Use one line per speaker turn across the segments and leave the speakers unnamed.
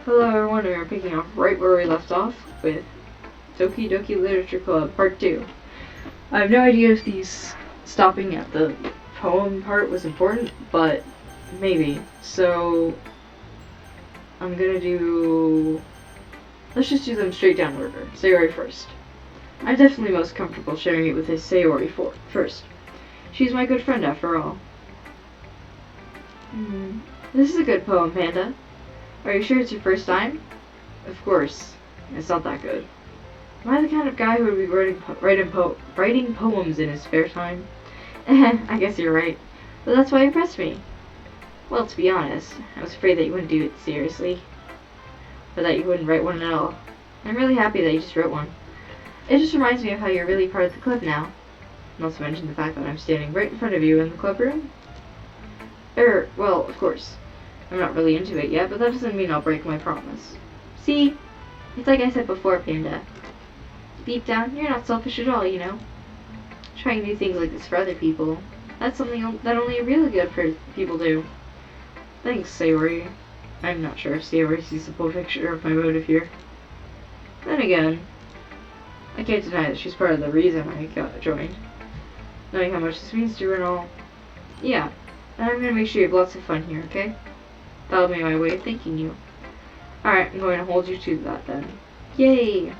Hello everyone, we are picking up right where we left off with Doki Doki Literature Club Part 2. I have no idea if stopping at the poem part was important, but maybe. So, let's just do them straight down order. Sayori first. I'm definitely most comfortable sharing it with his Sayori first. She's my good friend after all. This is a good poem, Panda. Are you sure it's your first time? Of course. It's not that good. Am I the kind of guy who would be writing poems in his spare time? I guess you're right. But that's why you impressed me. Well, to be honest, I was afraid that you wouldn't do it seriously. Or that you wouldn't write one at all. I'm really happy that you just wrote one. It just reminds me of how you're really part of the club now. Not to mention the fact that I'm standing right in front of you in the club room. Well, of course. I'm not really into it yet, but that doesn't mean I'll break my promise. See? It's like I said before, Panda. Deep down, you're not selfish at all, you know? Trying new things like this for other people. That's something that only really good people do. Thanks, Sayori. I'm not sure if Sayori sees the full picture of my motive here. Then again, I can't deny that she's part of the reason I got joined. Knowing how much this means to her and all. Yeah, and I'm gonna make sure you have lots of fun here, okay? That'll be my way of thanking you. Alright, I'm going to hold you to that then. Yay!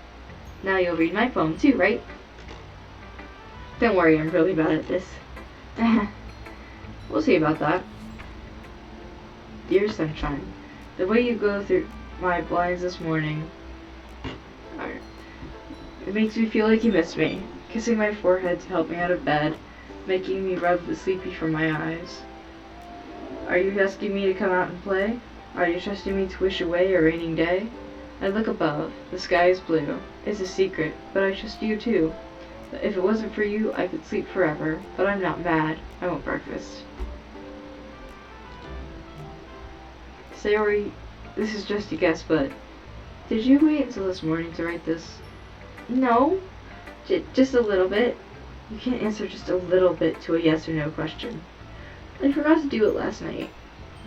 Now you'll read my poem too, right? Don't worry, I'm really bad at this. We'll see about that. Dear Sunshine, the way you go through my blinds this morning, it makes me feel like you miss me. Kissing my forehead to help me out of bed, making me rub the sleepy from my eyes. Are you asking me to come out and play? Are you trusting me to wish away a raining day? I look above. The sky is blue. It's a secret, but I trust you too. If it wasn't for you, I could sleep forever. But I'm not mad. I want breakfast. Sayori, this is just a guess, but did you wait until this morning to write this? No. Just a little bit. You can't answer just a little bit to a yes or no question. I forgot to do it last night.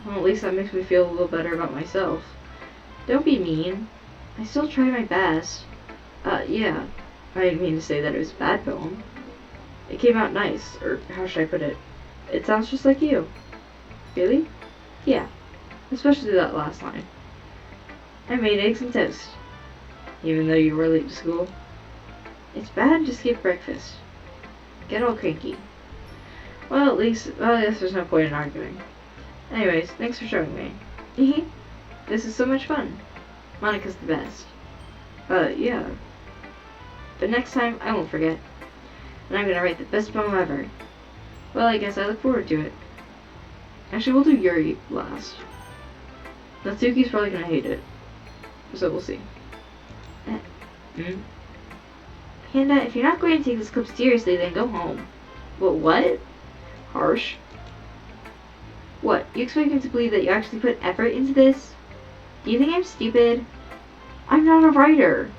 Well, at least that makes me feel a little better about myself. Don't be mean. I still tried my best. Yeah. I didn't mean to say that it was a bad poem. It came out nice, or how should I put it? It sounds just like you. Really? Yeah. Especially that last line. I made eggs and toast. Even though you were late to school. It's bad to skip breakfast. Get all cranky. Well, I guess there's no point in arguing. Anyways, thanks for showing me. This is so much fun. Monica's the best. Yeah. But next time, I won't forget. And I'm gonna write the best poem ever. Well, I guess I look forward to it. Actually, we'll do Yuri last. Natsuki's probably gonna hate it. So we'll see. Panda, if you're not going to take this club seriously, then go home. What? Harsh. What? You expect me to believe that you actually put effort into this? Do you think I'm stupid? I'm not a writer.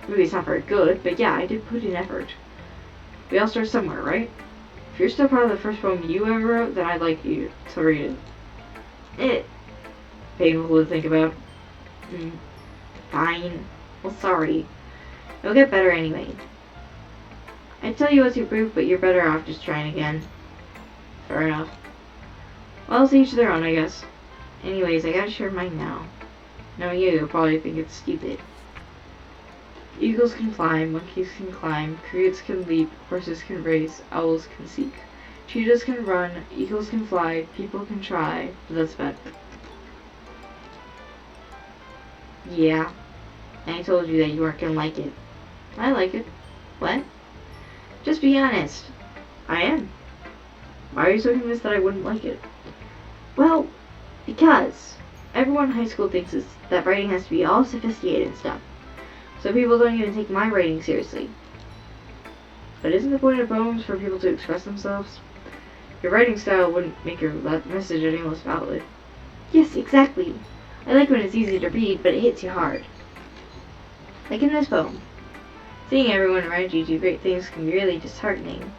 Maybe it's not very good, but yeah, I did put in effort. We all start somewhere, right? If you're still proud of the first poem you ever wrote, then I'd like you to read it. Painful to think about. Fine. Well, sorry. It'll get better anyway. I'd tell you what to improve, but you're better off just trying again. Fair enough. Well, to each their own, I guess. Anyways, I gotta share mine now. Knowing you'll probably think it's stupid. Eagles can fly, monkeys can climb, crickets can leap, horses can race, owls can seek. Cheetahs can run, eagles can fly, people can try, but that's bad. Yeah. I told you that you weren't gonna like it. I like it. What? Just be honest. I am. Why are you so convinced that I wouldn't like it? Well, because everyone in high school thinks that writing has to be all sophisticated and stuff. So people don't even take my writing seriously. But isn't the point of poems for people to express themselves? Your writing style wouldn't make your message any less valid. Yes, exactly. I like when it's easy to read, but it hits you hard. Like in this poem. Seeing everyone around you do great things can be really disheartening.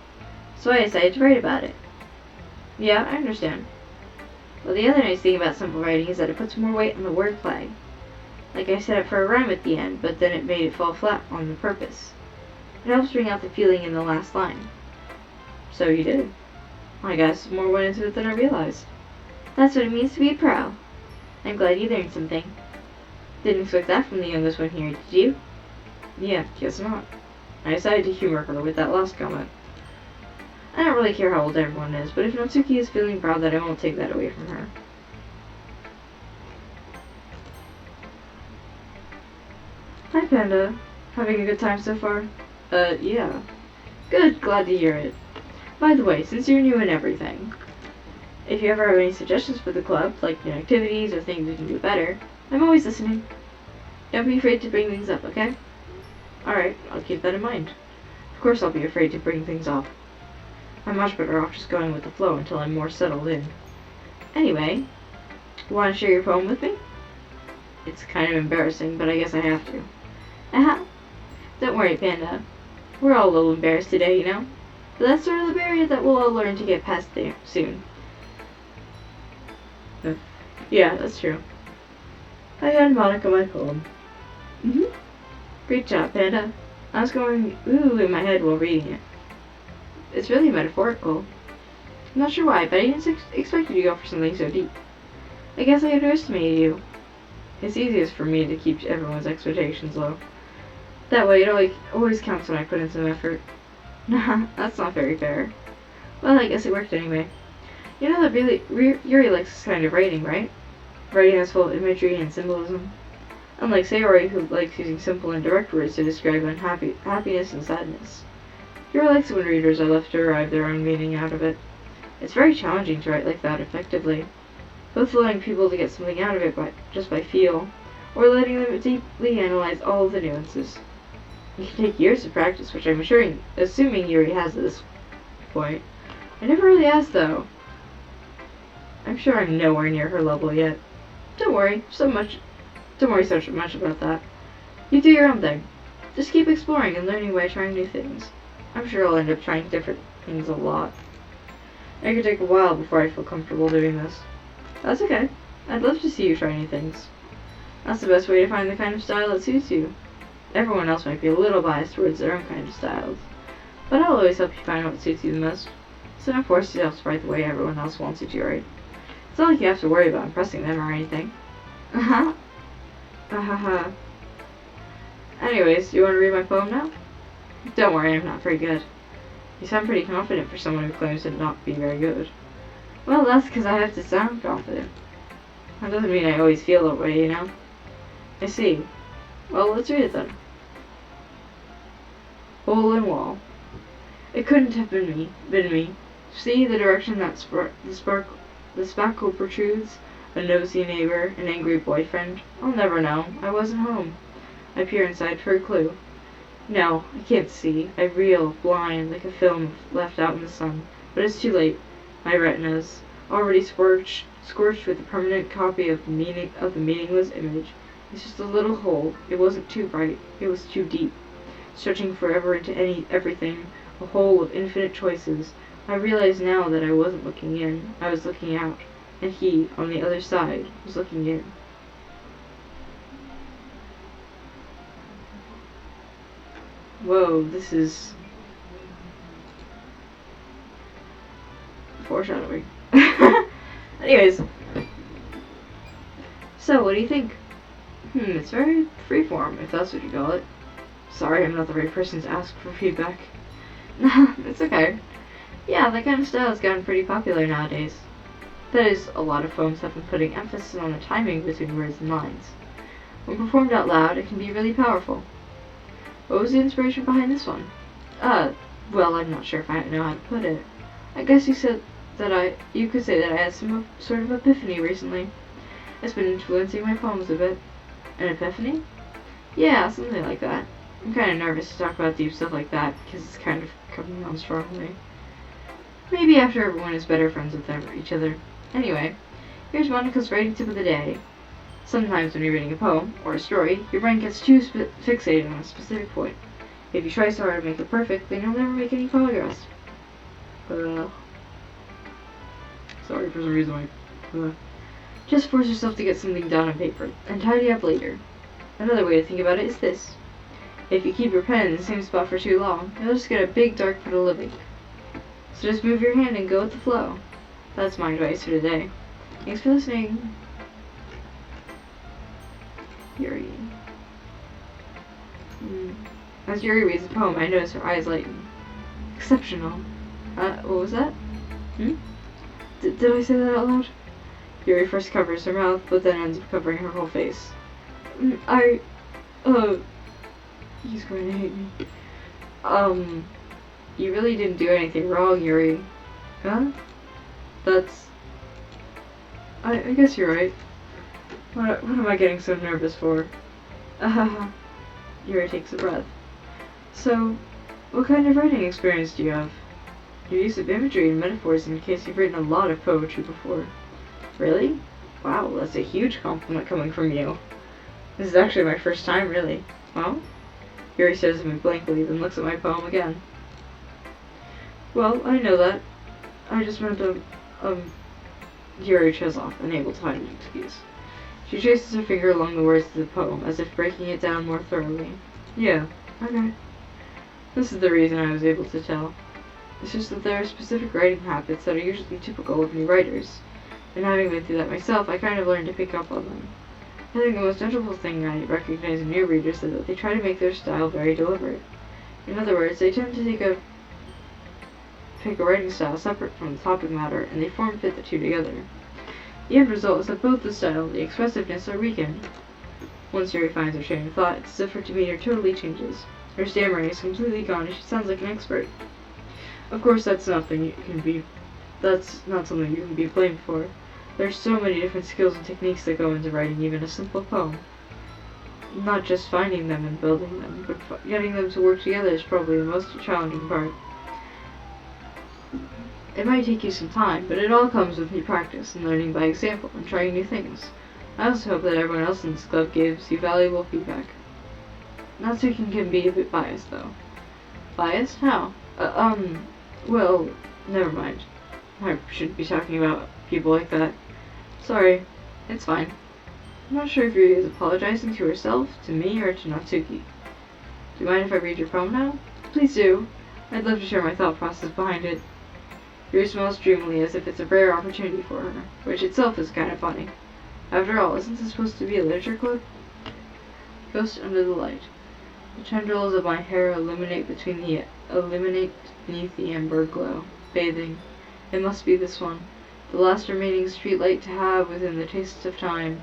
So I decided to write about it. Yeah, I understand. Well, the other nice thing about simple writing is that it puts more weight on the wordplay. Like I set it for a rhyme at the end, but then it made it fall flat on purpose. It helps bring out the feeling in the last line. So you did. I guess more went into it than I realized. That's what it means to be a pro. I'm glad you learned something. Didn't expect that from the youngest one here, did you? Yeah, guess not. I decided to humor her with that last comment. I don't really care how old everyone is, but if Natsuki is feeling proud, that I won't take that away from her. Hi, Panda. Having a good time so far? Yeah. Good, glad to hear it. By the way, since you're new and everything, if you ever have any suggestions for the club, like new activities or things we can do better, I'm always listening. Don't be afraid to bring things up, okay? Alright, I'll keep that in mind. Of course I'll be afraid to bring things up. I'm much better off just going with the flow until I'm more settled in. Anyway, you want to share your poem with me? It's kind of embarrassing, but I guess I have to. Don't worry, Panda. We're all a little embarrassed today, you know? But that's sort of the barrier that we'll all learn to get past there soon. Yeah, that's true. I hand Monica my poem. Great job, Panda. I was going ooh in my head while reading it. It's really metaphorical. I'm not sure why, but I didn't expect you to go for something so deep. I guess I underestimated you. It's easiest for me to keep everyone's expectations low. That way it always counts when I put in some effort. Nah, that's not very fair. Well, I guess it worked anyway. You know that Yuri likes this kind of writing, right? Writing that's full of imagery and symbolism. Unlike Sayori, who likes using simple and direct words to describe happiness and sadness. Yuri likes when readers are left to derive their own meaning out of it. It's very challenging to write like that effectively, both allowing people to get something out of it just by feel, or letting them deeply analyze all of the nuances. It can take years of practice, which I'm assuming Yuri has at this point. I never really asked, though. I'm sure I'm nowhere near her level yet. Don't worry so much about that. You do your own thing. Just keep exploring and learning by trying new things. I'm sure I'll end up trying different things a lot. It could take a while before I feel comfortable doing this. That's okay. I'd love to see you try new things. That's the best way to find the kind of style that suits you. Everyone else might be a little biased towards their own kind of styles, but I'll always help you find what suits you the most. So don't force yourself to write the way everyone else wants you to write. It's not like you have to worry about impressing them or anything. Anyways, you want to read my poem now? Don't worry, I'm not very good. You sound pretty confident for someone who claims to not be very good. Well, that's because I have to sound confident. That doesn't mean I always feel that way, you know? I see. Well, let's read it then. Hole in wall. It couldn't have been me. See the direction that the spackle protrudes? A nosy neighbor, an angry boyfriend? I'll never know. I wasn't home. I peer inside for a clue. No, I can't see. I reel, blind, like a film left out in the sun. But it's too late. My retina's already scorched with a permanent copy of the meaningless image. It's just a little hole. It wasn't too bright. It was too deep. Stretching forever into everything. A hole of infinite choices. I realize now that I wasn't looking in. I was looking out. And he, on the other side, was looking in. Whoa, this is foreshadowing. Anyways. So, what do you think? It's very freeform, if that's what you call it. Sorry, I'm not the right person to ask for feedback. It's okay. Yeah, that kind of style has gotten pretty popular nowadays. That is, a lot of poems have been putting emphasis on the timing between words and lines. When performed out loud, it can be really powerful. What was the inspiration behind this one? Well, I'm not sure if I know how to put it. I guess you could say that I had some sort of epiphany recently. It's been influencing my poems a bit. An epiphany? Yeah, something like that. I'm kind of nervous to talk about deep stuff like that because it's kind of coming on strongly. Maybe after everyone is better friends with each other. Anyway, here's Monica's writing tip of the day. Sometimes when you're reading a poem, or a story, your brain gets too fixated on a specific point. If you try so hard to make it perfect, then you'll never make any progress. Sorry for some reason just force yourself to get something done on paper, and tidy up later. Another way to think about it is this. If you keep your pen in the same spot for too long, you'll just get a big dark puddle of ink. So just move your hand and go with the flow. That's my advice for today. Thanks for listening. Yuri. As Yuri reads the poem, I notice her eyes lighten. Exceptional. What was that? Did I say that out loud? Yuri first covers her mouth, but then ends up covering her whole face. He's going to hate me. You really didn't do anything wrong, Yuri. Huh? I guess you're right. What am I getting so nervous for? Yuri takes a breath. So, what kind of writing experience do you have? Your use of imagery and metaphors indicates you've written a lot of poetry before. Really? Wow, that's a huge compliment coming from you. This is actually my first time, really. Well? Yuri stares at me blankly, then looks at my poem again. Well, I know that. I just meant to, Yuri trails off, unable to find an excuse. She traces her finger along the words of the poem, as if breaking it down more thoroughly. Yeah, okay. This is the reason I was able to tell. It's just that there are specific writing habits that are usually typical of new writers, and having been through that myself, I kind of learned to pick up on them. I think the most notable thing I recognize in new readers is that they try to make their style very deliberate. In other words, they tend to pick a writing style separate from the topic matter, and they form-fit the two together. The end result is that both the style and the expressiveness are weakened. Once Yuri finds her train of thought, it's as if her demeanor totally changes. Her stammering is completely gone, and she sounds like an expert. Of course, that's not something you can be blamed for. There's so many different skills and techniques that go into writing even a simple poem. Not just finding them and building them, but getting them to work together is probably the most challenging part. It might take you some time, but it all comes with new practice and learning by example and trying new things. I also hope that everyone else in this club gives you valuable feedback. Natsuki can be a bit biased, though. Biased? How? Well, never mind. I shouldn't be talking about people like that. Sorry. It's fine. I'm not sure if Yuri is apologizing to herself, to me, or to Natsuki. Do you mind if I read your poem now? Please do. I'd love to share my thought process behind it. Yuri smiles dreamily as if it's a rare opportunity for her, which itself is kind of funny. After all, isn't this supposed to be a literature club? Ghost under the light. The tendrils of my hair illuminate beneath the amber glow. Bathing. It must be this one. The last remaining street light to have within the taste of time.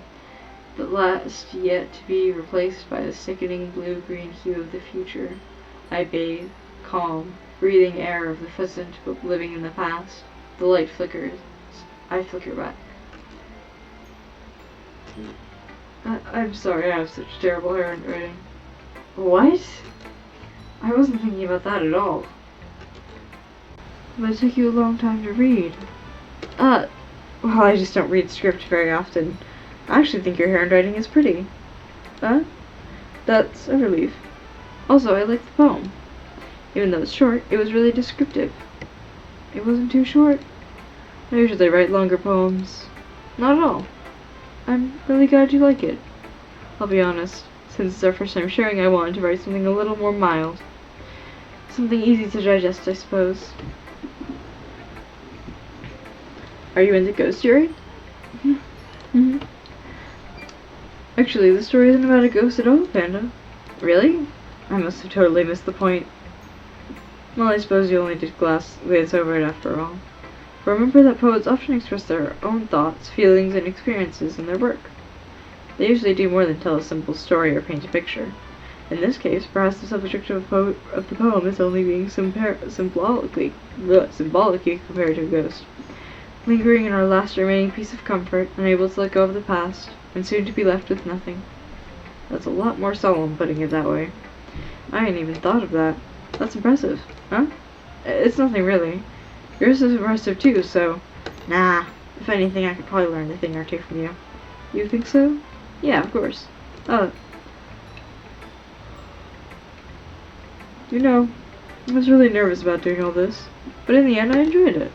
The last yet to be replaced by the sickening blue-green hue of the future. I bathe, calm, breathing air of the present but living in the past. The light flickers. I flicker back. I'm sorry I have such terrible handwriting. What? I wasn't thinking about that at all. But it took you a long time to read. Well, I just don't read script very often. I actually think your handwriting is pretty. That's a relief. Also, I like the poem. Even though it's short, it was really descriptive. It wasn't too short. I usually write longer poems. Not at all. I'm really glad you like it. I'll be honest, since it's our first time sharing, I wanted to write something a little more mild. Something easy to digest, I suppose. Are you into ghost Yuri? Mm-hmm. Actually, the story isn't about a ghost at all, Panda. Really? I must have totally missed the point. Well, I suppose you only did glance over it after all. But remember that poets often express their own thoughts, feelings, and experiences in their work. They usually do more than tell a simple story or paint a picture. In this case, perhaps the subject of the poem is only being symbolically compared to a ghost. Lingering in our last remaining piece of comfort, unable to let go of the past, and soon to be left with nothing. That's a lot more solemn, putting it that way. I hadn't even thought of that. That's impressive, huh? It's nothing really. Yours is impressive too, so... Nah, if anything, I could probably learn a thing or two from you. You think so? Yeah, of course. You know, I was really nervous about doing all this, but in the end I enjoyed it.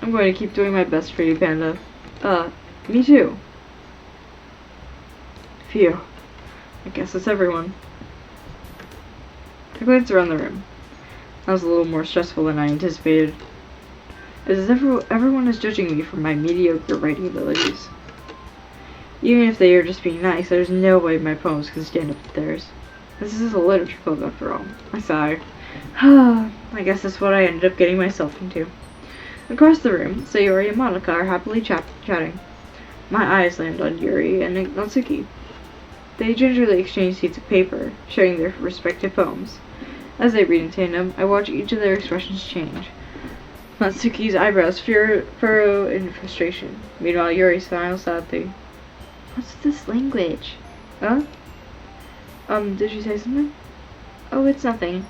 I'm going to keep doing my best for you, Panda. Me too. Phew. I guess it's everyone. I glanced around the room. That was a little more stressful than I anticipated. Everyone is judging me for my mediocre writing abilities. Even if they are just being nice, there's no way my poems can stand up to theirs. This is a literature club after all. I sighed. I guess that's what I ended up getting myself into. Across the room, Sayori and Monica are happily chatting. My eyes land on Yuri and Natsuki. They gingerly exchange sheets of paper, sharing their respective poems. As they read in tandem, I watch each of their expressions change. Natsuki's eyebrows furrow in frustration. Meanwhile, Yuri smiles sadly. What's this language? Huh? Did you say something? Oh, it's nothing.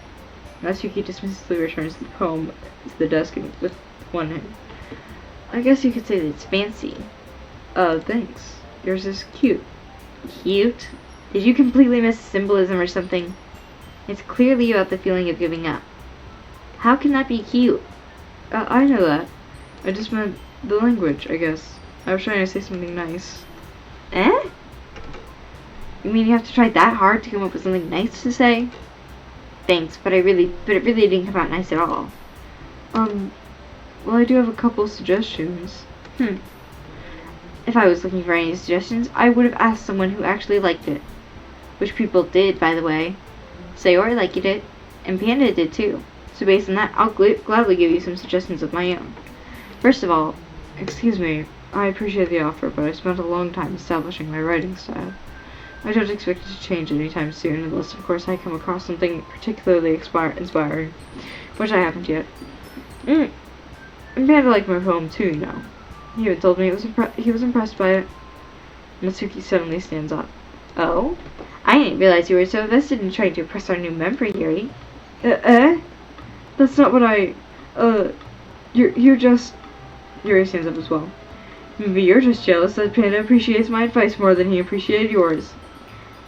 Natsuki dismissively returns the poem to the desk with one hand. I guess you could say that it's fancy. Thanks. Yours is cute. Cute? Did you completely miss symbolism or something? It's clearly about the feeling of giving up. How can that be cute? I know that. I just meant the language, I guess. I was trying to say something nice. Eh? You mean you have to try that hard to come up with something nice to say? Thanks, but it really didn't come out nice at all. Well, I do have a couple suggestions. If I was looking for any suggestions, I would have asked someone who actually liked it. Which people did, by the way. Sayori liked it, and Panda did too. So based on that, I'll gladly give you some suggestions of my own. First of all, excuse me, I appreciate the offer, but I spent a long time establishing my writing style. I don't expect it to change anytime soon, unless of course I come across something particularly inspiring, which I haven't yet. And Panda liked my poem too, you know. He even told me he was impressed by it. Natsuki suddenly stands up. Oh? I didn't realize you were so invested in trying to impress our new member, Yuri. That's not what you're just... Yuri stands up as well. Maybe you're just jealous that Panda appreciates my advice more than he appreciated yours.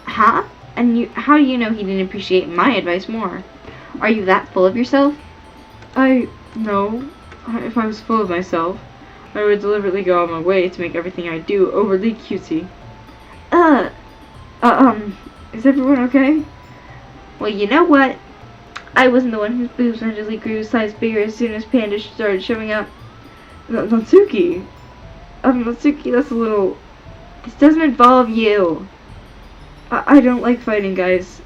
Huh? And how do you know he didn't appreciate my advice more? Are you that full of yourself? No. If I was full of myself, I would deliberately go out of my way to make everything I do overly cutesy. Is everyone okay? Well, you know what? I wasn't the one whose boobs magically grew a size bigger as soon as Panda started showing up. Natsuki! Natsuki, that's a little... This doesn't involve you! I don't like fighting, guys.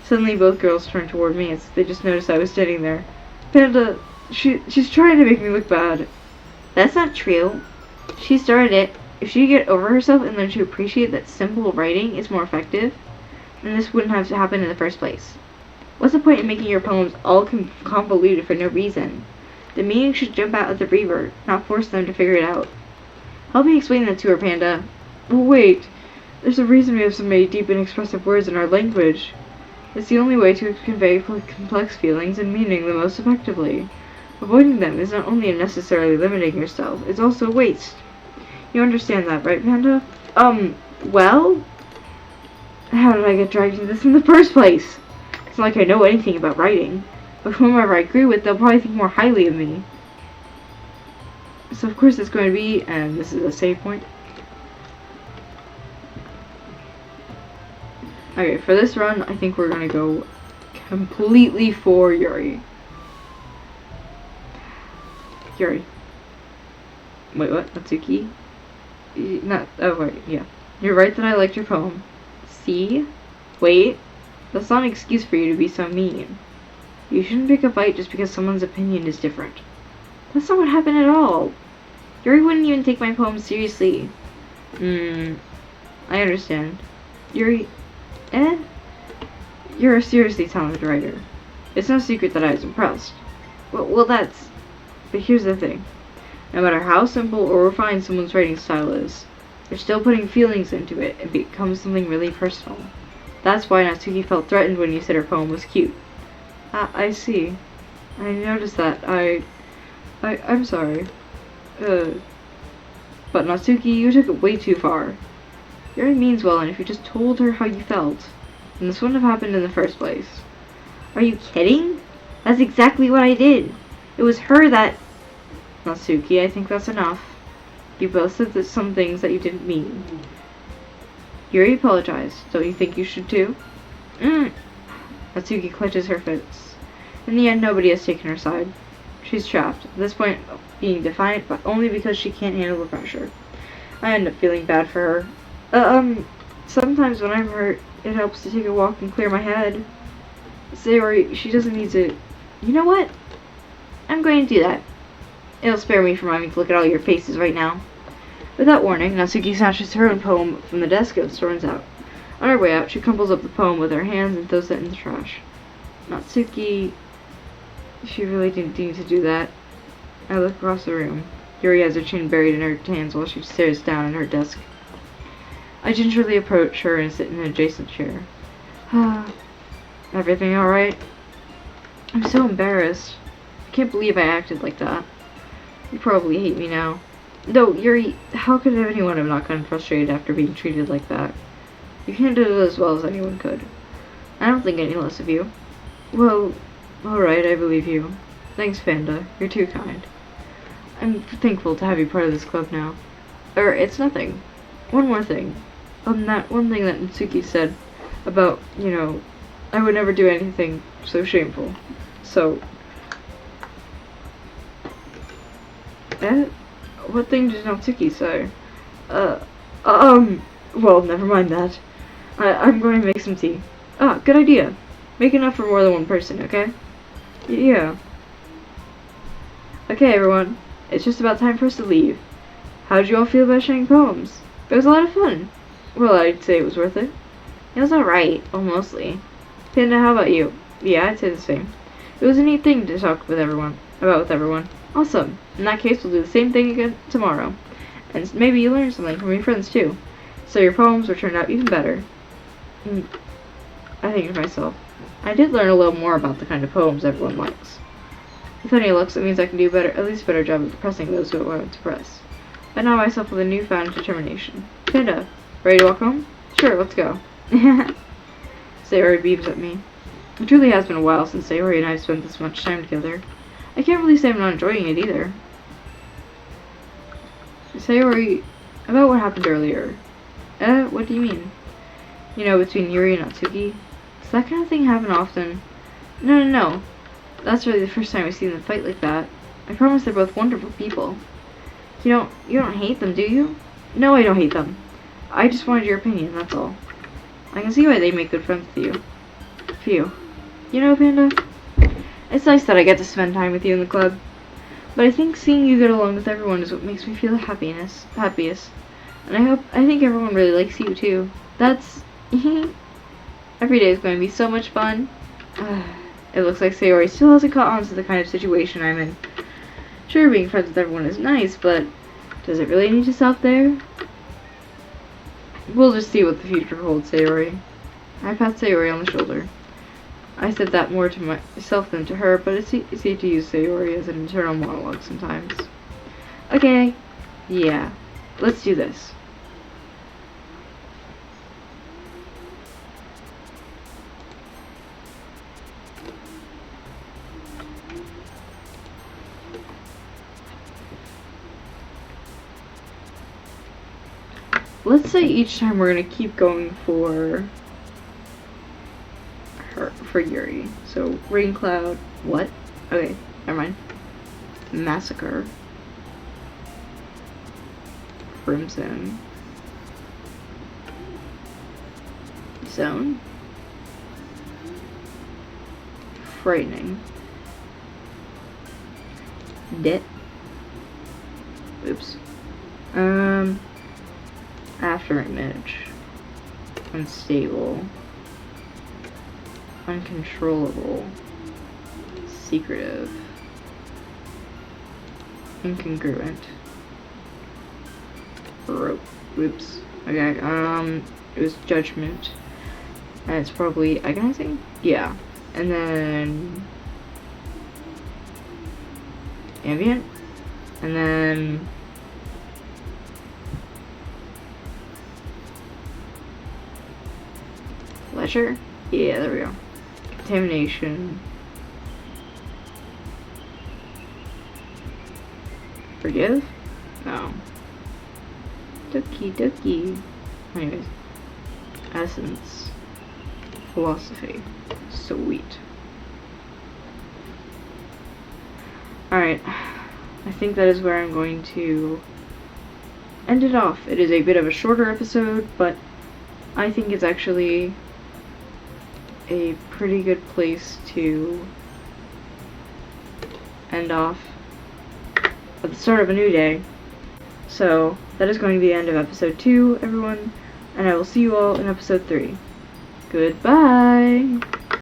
Suddenly both girls turned toward me as they just noticed I was standing there. Panda, she's trying to make me look bad. That's not true. She started it. If she could get over herself and learn to appreciate that simple writing is more effective, then this wouldn't have to happen in the first place. What's the point in making your poems all convoluted for no reason? The meaning should jump out of the reader, not force them to figure it out. Help me explain that to her, Panda. Well, wait. There's a reason we have so many deep and expressive words in our language. It's the only way to convey complex feelings and meaning the most effectively. Avoiding them is not only unnecessarily limiting yourself, it's also a waste. You understand that, right, Panda? Well? How did I get dragged into this in the first place? It's not like I know anything about writing, but whomever I agree with, they'll probably think more highly of me. So of course it's going to be, and this is a save point. Okay, for this run, I think we're going to go completely for Yuri. Yuri. Wait, what? Natsuki? Oh, wait, yeah. You're right that I liked your poem. See? Wait. That's not an excuse for you to be so mean. You shouldn't pick a fight just because someone's opinion is different. That's not what happened at all. Yuri wouldn't even take my poem seriously. I understand. Yuri... You're a seriously talented writer. It's no secret that I was impressed. Well, that's... But here's the thing. No matter how simple or refined someone's writing style is, they're still putting feelings into it and it becomes something really personal. That's why Natsuki felt threatened when you said her poem was cute. I see. I noticed that. I'm sorry. But Natsuki, you took it way too far. Yuri means well, and if you just told her how you felt, then this wouldn't have happened in the first place. Are you kidding? That's exactly what I did. It was her that... Natsuki, I think that's enough. You both said some things that you didn't mean. Yuri apologized. Don't you think you should too? Natsuki clutches her fists. In the end, nobody has taken her side. She's trapped, at this point being defiant, but only because she can't handle the pressure. I end up feeling bad for her. Sometimes when I'm hurt, it helps to take a walk and clear my head. Sayori, she doesn't need to... You know what? I'm going to do that. It'll spare me from having to look at all your faces right now. Without warning, Natsuki snatches her own poem from the desk and storms out. On her way out, she crumples up the poem with her hands and throws it in the trash. Natsuki... She really didn't need to do that. I look across the room. Yuri has her chin buried in her hands while she stares down at her desk. I gingerly approach her and sit in an adjacent chair. Everything alright? I'm so embarrassed. I can't believe I acted like that. You probably hate me now. No, Yuri, how could anyone have not gotten frustrated after being treated like that? You handled it as well as anyone could. I don't think any less of you. Well, alright, I believe you. Thanks, Panda. You're too kind. I'm thankful to have you part of this club now. It's nothing. One more thing. That one thing that Natsuki said about, I would never do anything so shameful. So... What thing did Natsuki say? Well, never mind that. I'm going to make some tea. Good idea. Make enough for more than one person, okay? Yeah. Okay, everyone. It's just about time for us to leave. How did you all feel about sharing poems? It was a lot of fun. Well, I'd say it was worth it. It was alright. Well, mostly. Panda, how about you? Yeah, I'd say the same. It was a neat thing to talk with everyone. Awesome. In that case, we'll do the same thing again tomorrow. And maybe you learn something from your friends, too. So your poems will turn out even better. I think to myself, I did learn a little more about the kind of poems everyone likes. With any looks, it means I can do at least a better job of impressing those who I want to impress. I know myself with a newfound determination. Panda, ready to walk home? Sure, let's go. Sayori beams at me. It truly has been a while since Sayori and I have spent this much time together. I can't really say I'm not enjoying it either. Sayori, about what happened earlier. What do you mean? Between Yuri and Natsuki? Does that kind of thing happen often? No. That's really the first time I've seen them fight like that. I promise they're both wonderful people. You don't hate them, do you? No, I don't hate them. I just wanted your opinion, that's all. I can see why they make good friends with you. Phew. Panda? It's nice that I get to spend time with you in the club. But I think seeing you get along with everyone is what makes me feel happiest. And I think everyone really likes you too. That's... Every day is going to be so much fun. It looks like Sayori still hasn't caught on to the kind of situation I'm in. Sure, being friends with everyone is nice, but does it really need to stop there? We'll just see what the future holds, Sayori. I pat Sayori on the shoulder. I said that more to myself than to her, but it's easy to use Sayori as an internal monologue sometimes. Okay, yeah, let's do this. Let's say each time we're gonna keep going for Yuri. So Rain Cloud, what? Okay, never mind. Massacre. Crimson. Zone. Frightening. Dit. Oops. After image. Unstable. Uncontrollable. Secretive. Incongruent. Rope. Oops. Okay, it was judgment. And it's probably agonizing? Yeah. And then ambient. And then pleasure? Yeah, there we go. Contamination. Forgive? No. Dookie. Anyways. essence. Philosophy. Sweet. Alright. I think that is where I'm going to end it off. It is a bit of a shorter episode, but I think it's actually a pretty good place to end off at the start of a new day. So, that is going to be the end of episode 2, everyone, and I will see you all in episode 3. Goodbye!